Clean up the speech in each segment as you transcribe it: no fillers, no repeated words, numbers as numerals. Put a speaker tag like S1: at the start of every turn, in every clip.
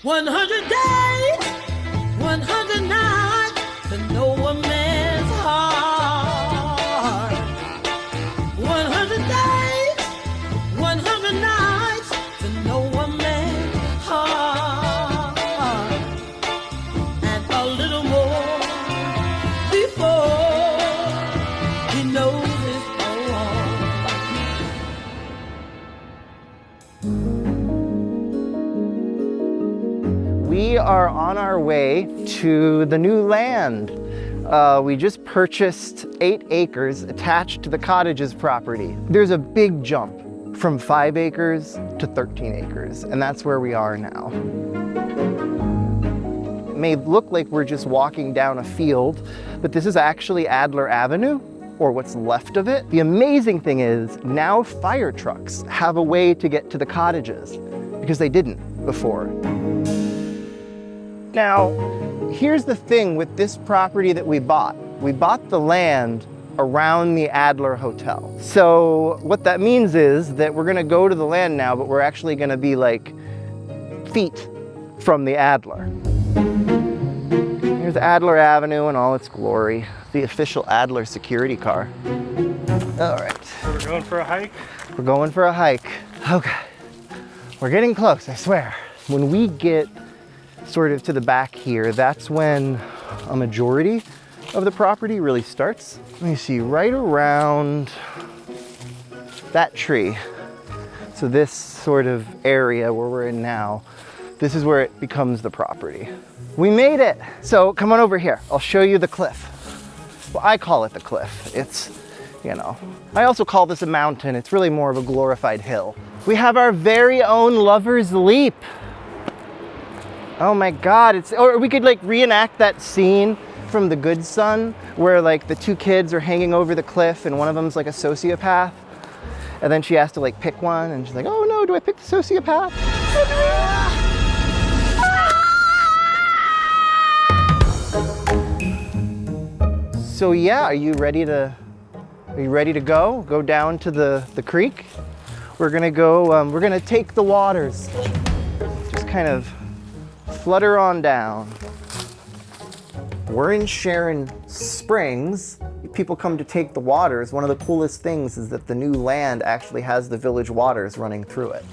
S1: 100 days, 100 nights to know a man's heart. 100 days, 100 nights to know a man's heart. And a little more before he knows it's all.
S2: We are on our way to the new land. We just purchased 8 acres attached to the Cottages property. There's a big jump from 5 acres to 13 acres, and that's where we are now. It may look like we're just walking down a field, but this is actually Adler Avenue, or what's left of it. The amazing thing is now fire trucks have a way to get to the cottages because they didn't before. Now, here's the thing with this property that we bought. We bought the land around the Adler Hotel. So what that means is that we're gonna go to the land now, but we're actually gonna be like feet from the Adler. Here's Adler Avenue in all its glory. The official Adler security car. All right.
S3: We're going for a hike?
S2: We're going for a hike. Okay. We're getting close, I swear. When we get sort of to the back here, that's when a majority of the property really starts. Let me see, right around that tree. So this sort of area where we're in now, this is where it becomes the property. We made it. So come on over here. I'll show you the cliff. Well, I call it the cliff. It's, you know, I also call this a mountain. It's really more of a glorified hill. We have our very own Lover's Leap. Oh my God, or we could like reenact that scene from The Good Son where like the 2 kids are hanging over the cliff and one of them's like a sociopath. And then she has to like pick one and she's like, oh no, do I pick the sociopath? So yeah, are you ready to go? Go down to the creek? We're gonna go, we're gonna take the waters. Just kind of flutter on down. We're in Sharon Springs. People come to take the waters. One of the coolest things is that the new land actually has the village waters running through it.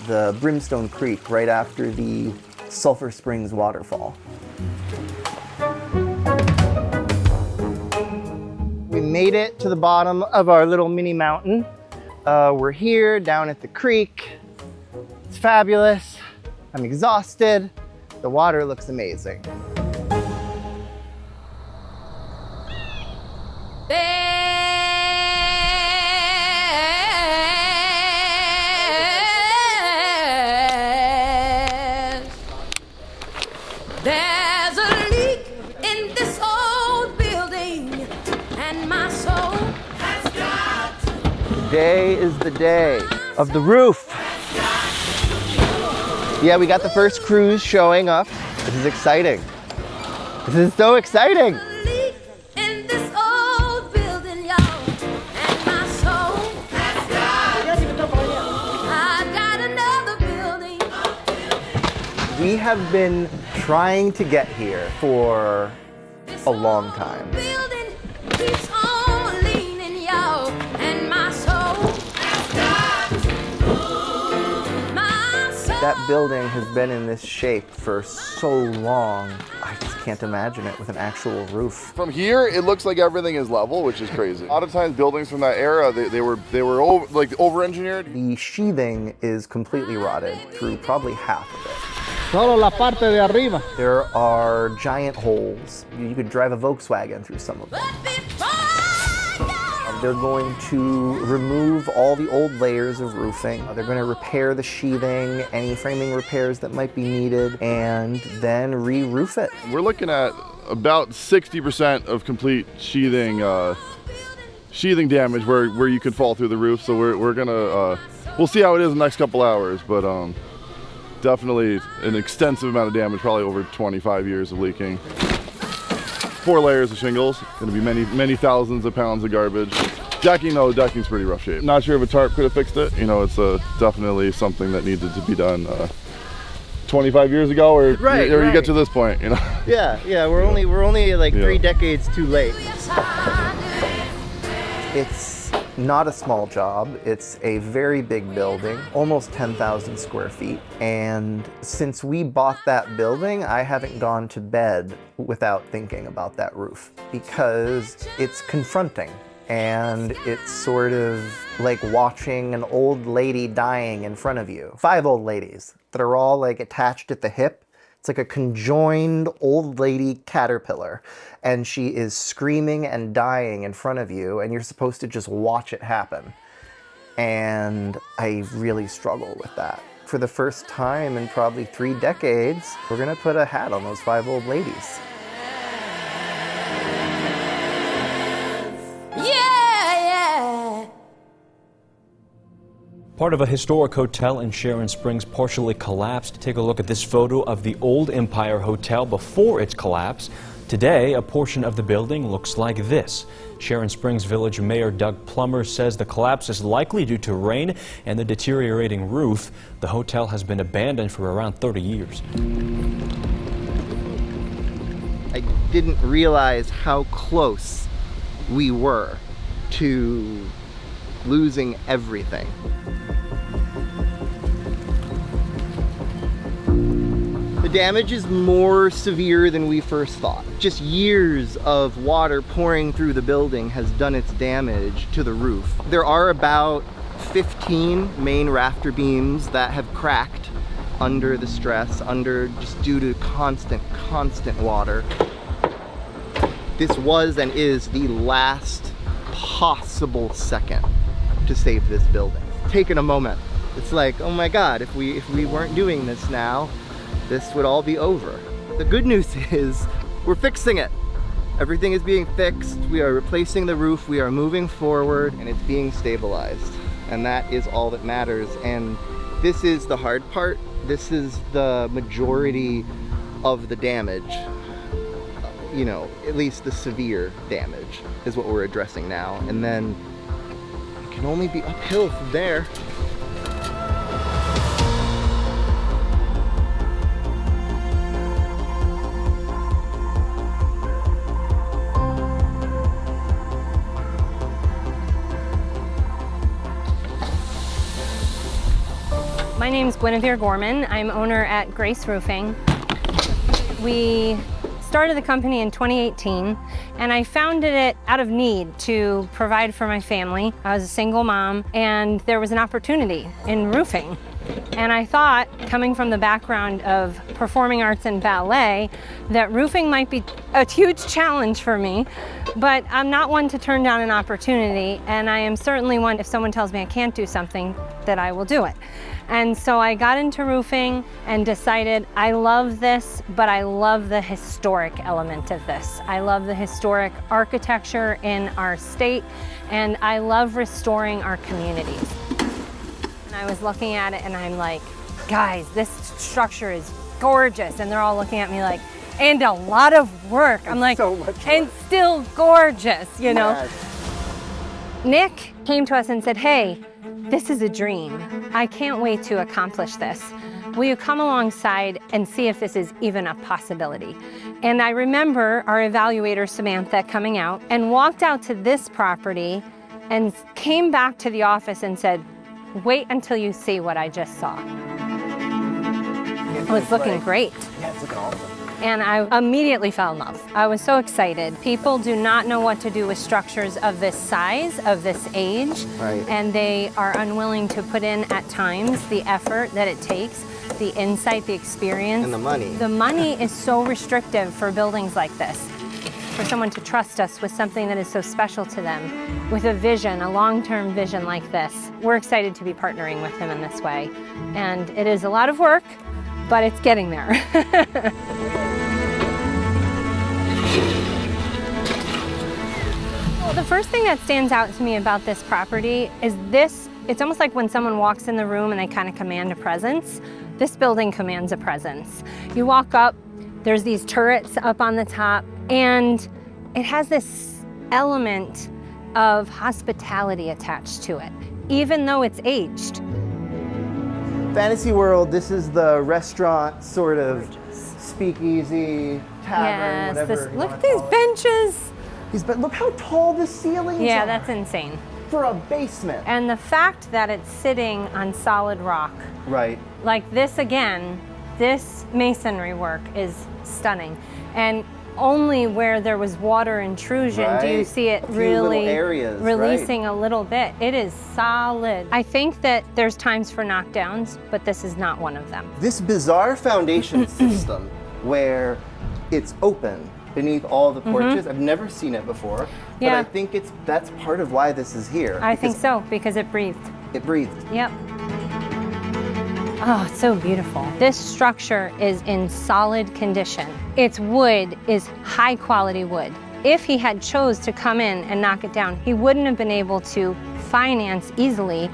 S2: The Brimstone Creek right after the Sulphur Springs waterfall. We made it to the bottom of our little mini mountain. We're here down at the creek. It's fabulous. I'm exhausted. The water looks amazing.
S1: There's a leak in this old building, and my soul has got to.
S2: Today is the day of the roof. Yeah, we got the first crews showing up. This is exciting. This is so exciting. We have been trying to get here for a long time. That building has been in this shape for so long. I just can't imagine it with an actual roof.
S4: From here, it looks like everything is level, which is crazy. A lot of times, buildings from that era, they were over-engineered.
S2: The sheathing is completely rotted through probably half of it.
S5: Solo la parte de arriba.
S2: There are giant holes. You could drive a Volkswagen through some of them. They're going to remove all the old layers of roofing. They're going to repair the sheathing, any framing repairs that might be needed, and then re-roof it.
S4: We're looking at about 60% of complete sheathing damage where you could fall through the roof. So we're gonna we'll see how it is in the next couple hours, but definitely an extensive amount of damage, probably over 25 years of leaking. 4 layers of shingles, gonna be many thousands of pounds of garbage. Decking though, decking's pretty rough shape. Not sure if a tarp could have fixed it. You know, it's definitely something that needed to be done 25 years ago, or
S2: Right,
S4: or you
S2: right.
S4: get to this point, you know.
S2: Yeah, we're only like
S4: Yeah.
S2: 3 decades too late. It's not a small job. It's a very big building, almost 10,000 square feet. And since we bought that building, I haven't gone to bed without thinking about that roof, because it's confronting. And it's sort of like watching an old lady dying in front of you. 5 old ladies that are all like attached at the hip. It's like a conjoined old lady caterpillar, and she is screaming and dying in front of you, and you're supposed to just watch it happen. And I really struggle with that. For the first time in probably 3 decades, we're gonna put a hat on those 5 old ladies.
S3: Part of a historic hotel in Sharon Springs partially collapsed. Take a look at this photo of the old Empire Hotel before its collapse. Today, a portion of the building looks like this. Sharon Springs Village Mayor Doug Plummer says the collapse is likely due to rain and the deteriorating roof. The hotel has been abandoned for around 30 years.
S2: I didn't realize how close we were to losing everything. The damage is more severe than we first thought. Just years of water pouring through the building has done its damage to the roof. There are about 15 main rafter beams that have cracked under the stress, just due to constant water. This was and is the last possible second to save this building. Taking a moment. It's like, oh my God, if we weren't doing this now, this would all be over. The good news is we're fixing it. Everything is being fixed. We are replacing the roof. We are moving forward, and it's being stabilized. And that is all that matters. And this is the hard part. This is the majority of the damage. You know, at least the severe damage is what we're addressing now. And then it can only be uphill from there.
S6: My name's Guinevere Gorman. I'm owner at Grace Roofing. We started the company in 2018, and I founded it out of need to provide for my family. I was a single mom, and there was an opportunity in roofing. And I thought, coming from the background of performing arts and ballet, that roofing might be a huge challenge for me, but I'm not one to turn down an opportunity, and I am certainly one, if someone tells me I can't do something, that I will do it. And so I got into roofing and decided I love this, but I love the historic element of this. I love the historic architecture in our state, and I love restoring our communities. And I was looking at it and I'm like, guys, this structure is gorgeous. And they're all looking at me like, and a lot of work. I'm like,
S2: so much work.
S6: and still gorgeous, you know?
S2: Yes.
S6: Nick came to us and said, hey, this is a dream. I can't wait to accomplish this. Will you come alongside and see if this is even a possibility? And I remember our evaluator, Samantha, coming out and walked out to this property and came back to the office and said, wait until you see what I just saw. Oh, it's looking great.
S2: Yeah, it's looking awesome.
S6: And I immediately fell in love. I was so excited. People do not know what to do with structures of this size, of this age,
S2: Right.
S6: and they are unwilling to put in, at times, the effort that it takes, the insight, the experience.
S2: And the money.
S6: The money is so restrictive for buildings like this. For someone to trust us with something that is so special to them, with a vision, a long-term vision like this. We're excited to be partnering with them in this way. And it is a lot of work, but it's getting there. Well, the first thing that stands out to me about this property is this. It's almost like when someone walks in the room and they kind of command a presence. This building commands a presence. You walk up, there's these turrets up on the top, and it has this element of hospitality attached to it, even though it's aged.
S2: Fantasy World, this is the restaurant sort of speakeasy, tavern, whatever.
S6: Look at these benches.
S2: Look how tall the ceilings are.
S6: Yeah, that's insane.
S2: For a basement.
S6: And the fact that it's sitting on solid rock.
S2: Right.
S6: Like this again, this masonry work is stunning. And only where there was water intrusion do you see it really
S2: areas,
S6: releasing a little bit. It is solid. I think that there's times for knockdowns, but this is not one of them.
S2: This bizarre foundation system where it's open beneath all the porches. I've never seen it before, but I think that's part of why this is here.
S6: I think so, because it breathed.
S2: It breathed.
S6: Yep. Oh, it's so beautiful. This structure is in solid condition. Its wood is high quality wood. If he had chose to come in and knock it down, he wouldn't have been able to finance easily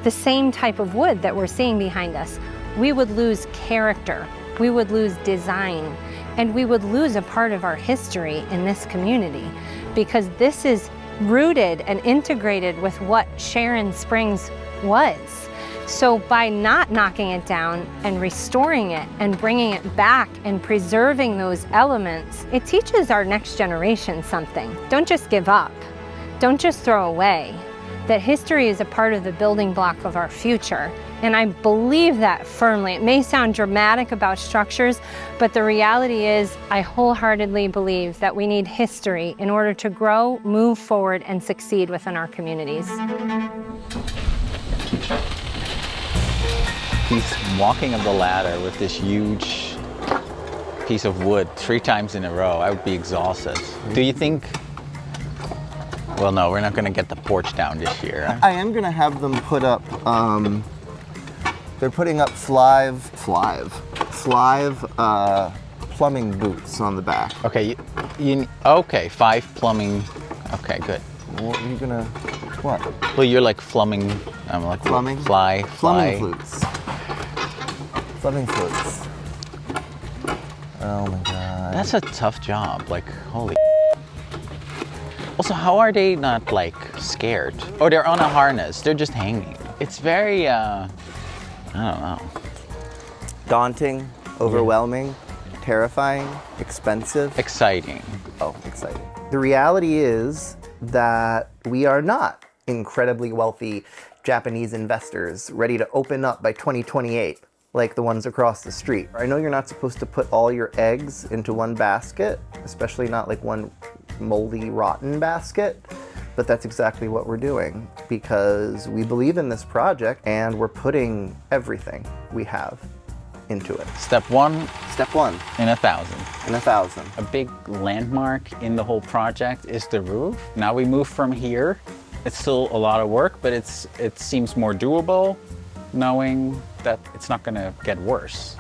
S6: the same type of wood that we're seeing behind us. We would lose character, we would lose design, and we would lose a part of our history in this community, because this is rooted and integrated with what Sharon Springs was. So by not knocking it down and restoring it and bringing it back and preserving those elements, it teaches our next generation something. Don't just give up. Don't just throw away. That history is a part of the building block of our future. And I believe that firmly. It may sound dramatic about structures, but the reality is I wholeheartedly believe that we need history in order to grow, move forward, and succeed within our communities.
S7: He's walking up the ladder with this huge piece of wood 3 times in a row. I would be exhausted. Do you think, well, no, we're not gonna get the porch down this year.
S2: I am gonna have them put up, they're putting up Flive plumbing booths on the back.
S7: Okay, okay, 5 plumbing, okay, good.
S2: What are you gonna, what?
S7: Well, you're like plumbing, like
S2: Plumbing?
S7: fly.
S2: Plumbing flutes. Plumbing flutes. Oh my God.
S7: That's a tough job, like, holy. Also, how are they not like scared? Oh, they're on a harness, they're just hanging. It's very, I don't know.
S2: Daunting, overwhelming, terrifying, expensive.
S7: Exciting.
S2: Oh, exciting. The reality is that we are not incredibly wealthy Japanese investors ready to open up by 2028 like the ones across the street. I know you're not supposed to put all your eggs into one basket, especially not like one moldy, rotten basket, but that's exactly what we're doing because we believe in this project and we're putting everything we have into it.
S7: Step one.
S2: Step one.
S7: In 1,000.
S2: In 1,000.
S7: A big landmark in the whole project is the roof. Now we move from here. It's still a lot of work, but it seems more doable, knowing that it's not gonna get worse.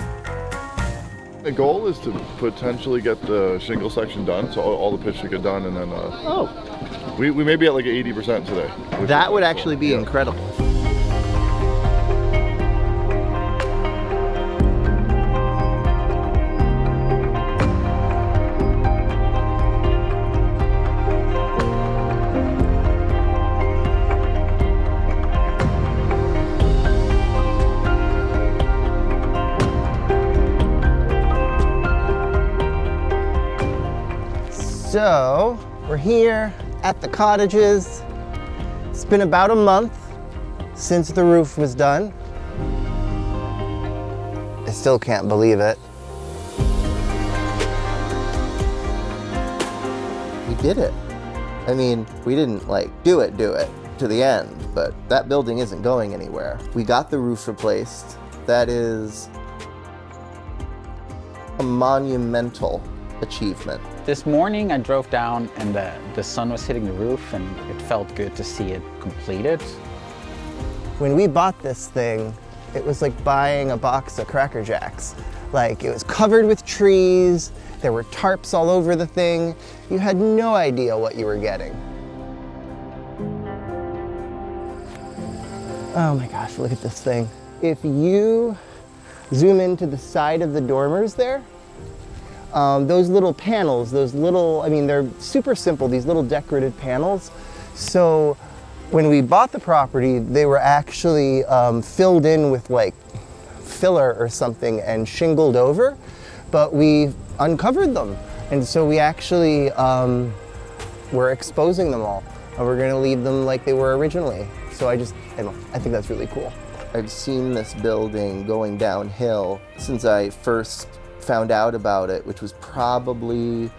S4: The goal is to potentially get the shingle section done, so all the pitch should get done, and then we may be at like 80% today.
S2: That would actually be incredible. So, we're here at the Cottages. It's been about a month since the roof was done. I still can't believe it. We did it. I mean, we didn't like do it to the end, but that building isn't going anywhere. We got the roof replaced. That is a monumental achievement.
S7: This morning I drove down and the sun was hitting the roof and it felt good to see it completed.
S2: When we bought this thing, it was like buying a box of Cracker Jacks. Like, it was covered with trees, there were tarps all over the thing. You had no idea what you were getting. Oh my gosh, look at this thing. If you zoom into the side of the dormers there, those little panels, they're super simple, these little decorative panels. So when we bought the property, they were actually filled in with like filler or something and shingled over, but we uncovered them. And so we actually, we're exposing them all, and we're gonna leave them like they were originally. So I think that's really cool. I've seen this building going downhill since I first found out about it, which was probably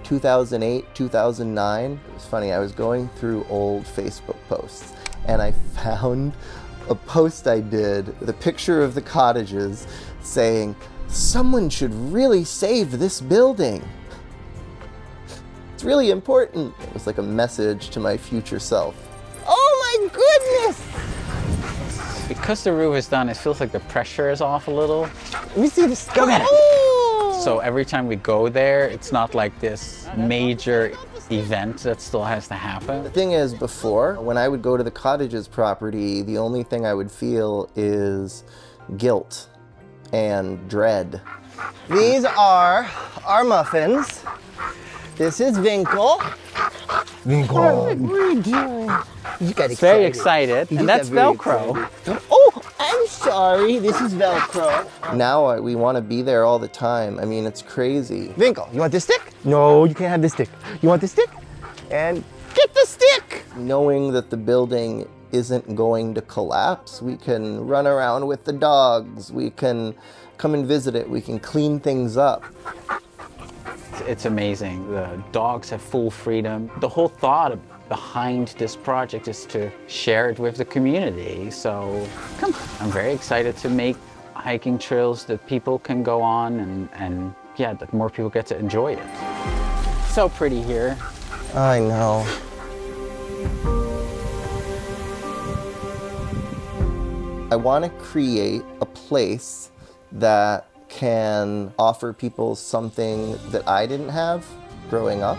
S2: 2008, 2009. It was funny, I was going through old Facebook posts and I found a post I did with a picture of the Cottages saying, "Someone should really save this building. It's really important." It was like a message to my future self. Oh my goodness!
S7: Because the roof is done, it feels like the pressure is off a little.
S2: Let me see this. Go ahead.
S7: So every time we go there, it's not like this major event that still has to happen.
S2: The thing is, before, when I would go to the Cottages property, the only thing I would feel is guilt and dread. These are our muffins. This is Winkle. Winkle. What are you doing? You got excited.
S7: Very excited. And that's Velcro.
S2: Oh, I'm sorry. This is Velcro. Now we want to be there all the time. I mean, it's crazy. Winkle, you want this stick? No, you can't have this stick. You want this stick? And get the stick! Knowing that the building isn't going to collapse, we can run around with the dogs. We can come and visit it. We can clean things up.
S7: It's amazing. The dogs have full freedom. The whole thought behind this project is to share it with the community. So come on. I'm very excited to make hiking trails that people can go on and yeah, that more people get to enjoy it. So pretty here.
S2: I know. I want to create a place that can offer people something that I didn't have growing up.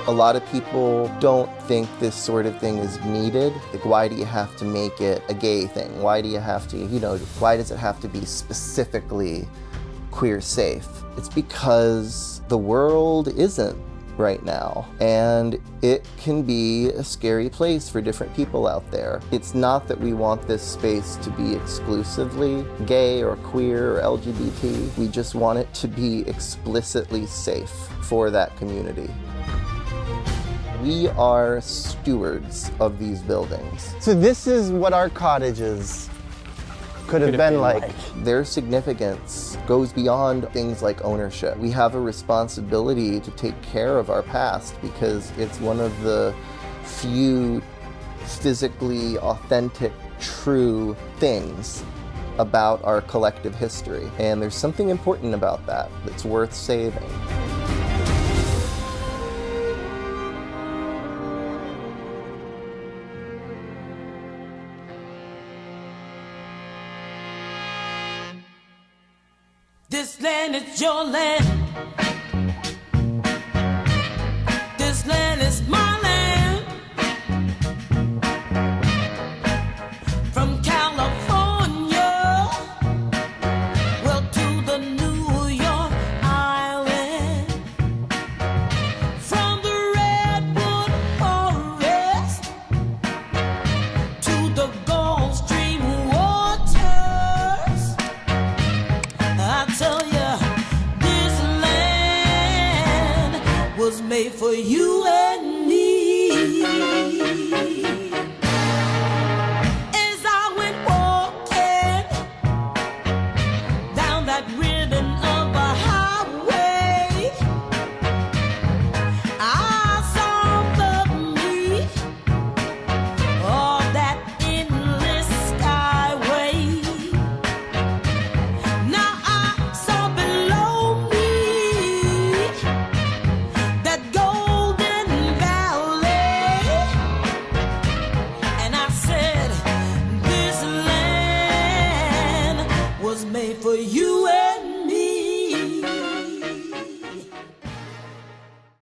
S2: A lot of people don't think this sort of thing is needed. Like, why do you have to make it a gay thing? Why do you have to, why does it have to be specifically queer safe? It's because the world isn't right now, and it can be a scary place for different people out there. It's not that we want this space to be exclusively gay or queer or LGBT. We just want it to be explicitly safe for that community. We are stewards of these buildings. So this is what our cottages could have been like. Their significance goes beyond things like ownership. We have a responsibility to take care of our past because it's one of the few physically authentic, true things about our collective history. And there's something important about that that's worth saving.
S1: This land is your land. This land is my land. From California, well, to the New York Island. From the Redwood Forest to the Gulf Stream waters. I tell you, this land was made for you and me. As I went walking down that river,